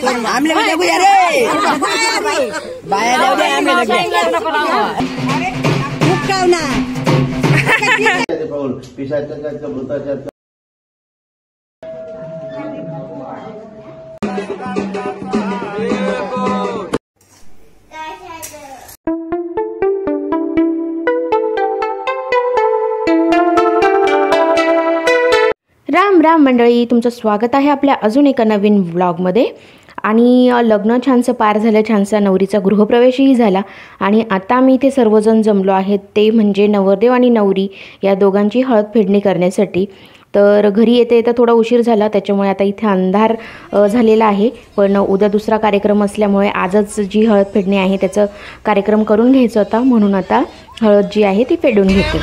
आमले मध्ये नको रे बाया जाऊ दे आमले मुक्काव ना पिशाच्या भूताच्या राम राम मंडळी, तुमचं स्वागत आहे आपल्या अजून एका नवीन व्लॉगमध्ये। आणि लग्न छानसं पार झालं, छानसा नवरीचा गृहप्रवेशही झाला आणि आता आम्ही इथे सर्वजण जमलो आहेत, ते म्हणजे नवरदेव आणि नवरी या दोघांची हळद फेडणी करण्यासाठी। तर घरी येता येता थोडा उशीर झाला, त्याच्यामुळे आता इथे अंधार झालेला आहे। पण उद्या दुसरा कार्यक्रम असल्यामुळे आजच जी हळद फेडणी आहे त्याचा कार्यक्रम करून घ्यायचा होता, म्हणून आता हळद जी आहे ती फेडून घेते।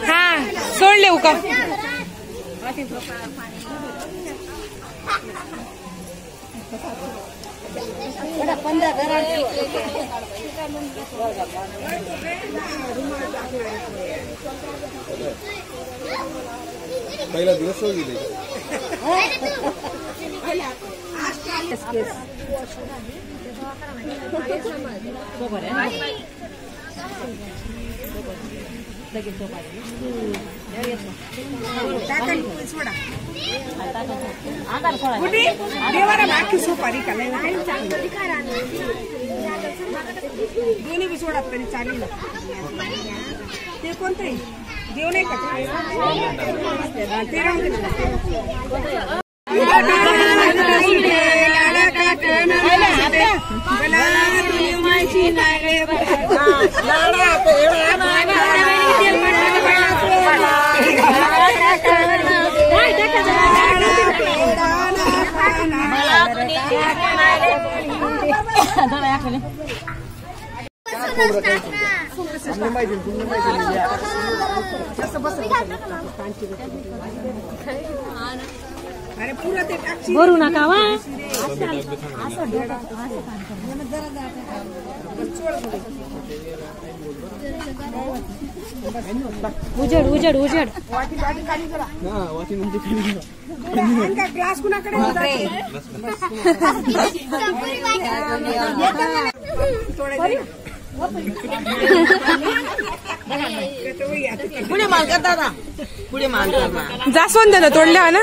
हाँ सोड ले का पहिला दिवस होगी दोन्ही बी सोडा तरी चालेल। ते कोणते देव नाही का ते राहून अरे पूरा ते भरू नका वा उजड उजड उजड ग्लास कुणाकडे पुढे माल करता ना, पुढे माल करना जास्वंद तोडल्या ना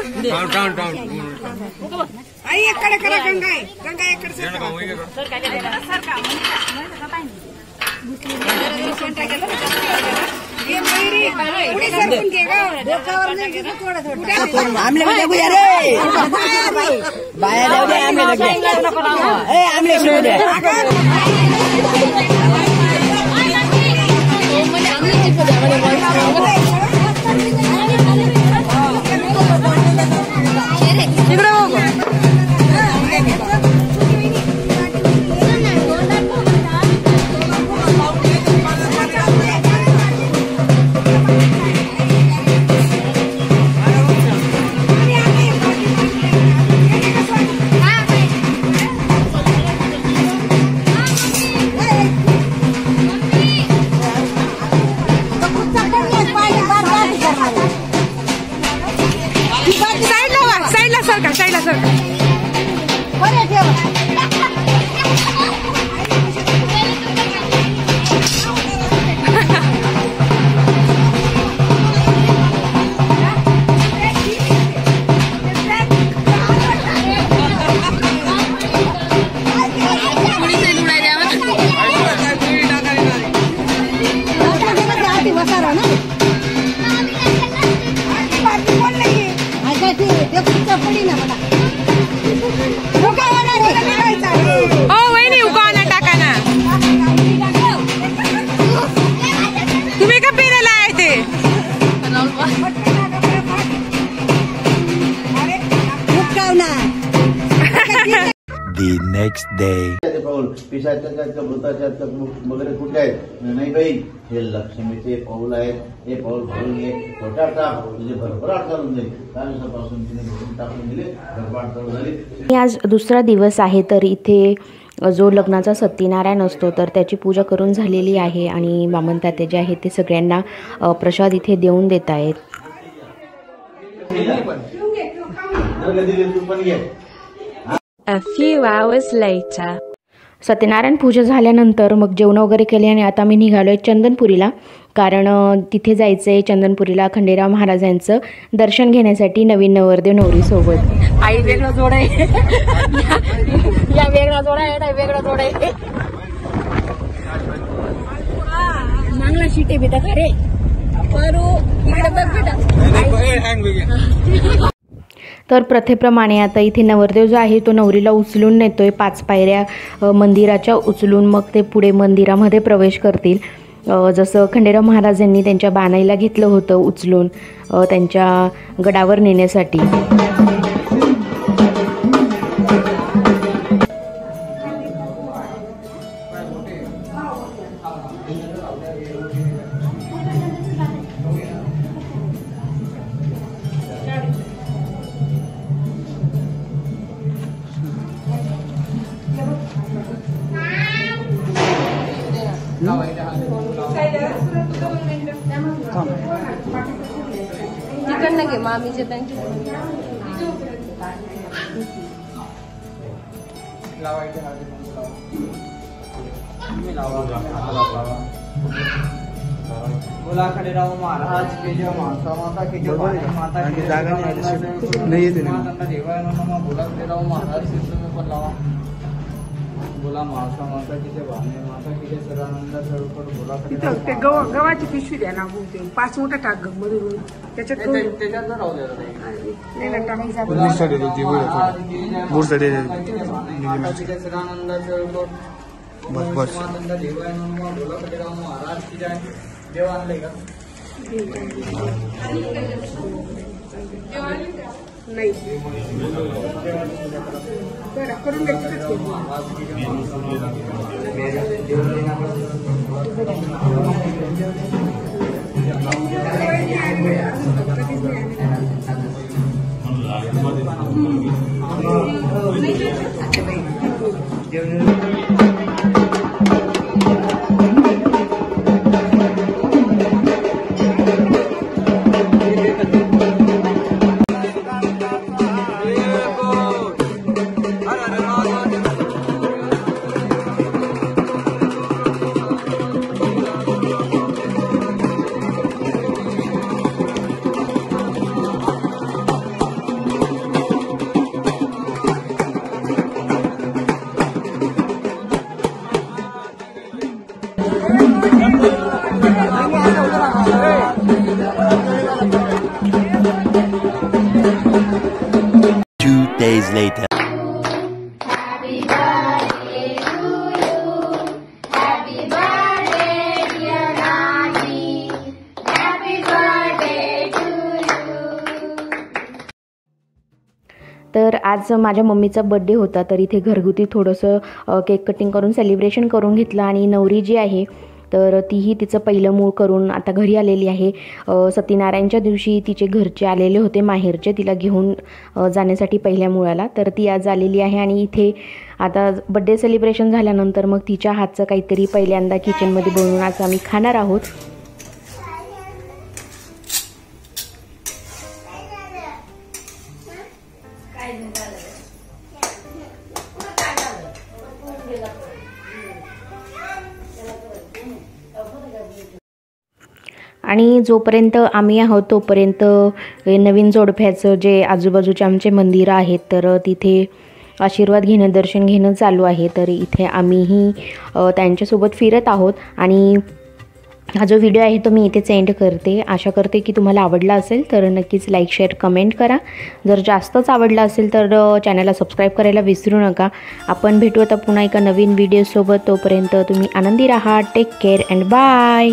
आई एकडे करा गंगा गंगा एकडे आमले मध्ये नको रे बाया जाऊ दे आमले सोडू दे साईडला सरका वहिनी उगावना टाका ना. तुम्ही का पिरायला आहे ते. The next day. पाऊल पिशाच्या मृताच्या वगैरे कुठे आहेत नाही बाई, हे लक्ष्मीचे पाऊल आहेत. हे पाऊल भरून घे, छोटा टाक म्हणजे भरभराट चालून जाईल. त्या दिवसापासून तिने भरून टाकून दिले, भरभराट चालू झाली. आज दुसरा दिवस आहे तर इथे जो लग्नाचा सत्यनारायण असतो तर त्याची पूजा करून झालेली आहे आणि बामण तात्या जे आहेत ते सगळ्यांना प्रसाद इथे देऊन देत आहेत. A few hours later. Satyanarayan पूजा झाल्यानंतर मग जेवण वगैरे केले आणि आता मी निघालो आहे चंदनपुरीला, कारण तिथे जायचं आहे चंदनपुरीला खंडेराव महाराजांचं दर्शन घेण्यासाठी नवीन नवरदेव नवरीसोबत. आई वेगळा जोड आहे, या वेगळा जोड आहे, वेगळा जोड आहे. चांगला शिटे बेटा खरे तर प्रथेप्रमाणे आता इथे नवरदेव जो आहे तो नवरीला उचलून नेतोय 5 पायऱ्या मंदिराच्या उचलून, मग ते पुढे मंदिरामध्ये प्रवेश करतील. जसं खंडेराव महाराजांनी त्यांच्या बाणाईला घेतलं होतं उचलून त्यांच्या गडावर नेण्यासाठी. तिकडनं घे मामीचे त्यांची. बोला खंडेराव महाराज के जय, माता माता के जय, माता की जागा नाही येते ना. बोला खंडेराव महाराज तुम्ही पण लावा. बोला माता माता की जय, माता की जय, सदानंद सर्वकर. बोला ते गव्हाची पिशवी द्या ना, 5 मोठा टाक मधून त्याच्यात राहू द्या. सदानंद सर्वकर. बस बोला खंडेराव महाराज की जय. देव आणलंय का नाही करून द्यायचं. Days later. Happy birthday to you. Happy birthday dear Nani. Happy birthday to you. तर आज माझ्या मम्मीचा बर्थडे होता तर इथे घरगुती थोडंसं केक कटिंग करून सेलिब्रेशन करून घेतलं आणि नवरी जी आहे तर तीही तिचं पहिलं मूळ करून आता घरी आलेली आहे. सत्यनारायणच्या दिवशी तिचे घरचे आलेले होते माहेरचे तिला घेऊन जाण्यासाठी पहिल्या मुळाला, तर ती आज आलेली आहे आणि इथे आता बड्डे सेलिब्रेशन झाल्यानंतर मग तिच्या हातचं काहीतरी पहिल्यांदा किचनमध्ये बनवून आज आम्ही खाणार आहोत. आणि जोपर्यंत आम्ही आहोत तोपर्यंत नवीन जोडप्याचं जे आजूबाजूचे आमचे मंदिरं आहेत तर तिथे आशीर्वाद घेणं दर्शन घेणं चालू आहे. तर इथे आम्हीही त्यांच्यासोबत फिरत आहोत आणि हा जो व्हिडिओ आहे तो मी इथेच एंड करते. आशा करते की तुम्हाला आवडला असेल तर नक्कीच लाईक शेअर कमेंट करा. जर जास्तच आवडला असेल तर चॅनलला सबस्क्राईब करायला विसरू नका. आपण भेटू आता पुन्हा एका नवीन व्हिडिओसोबत. तोपर्यंत तुम्ही आनंदी राहा. Take care and bye.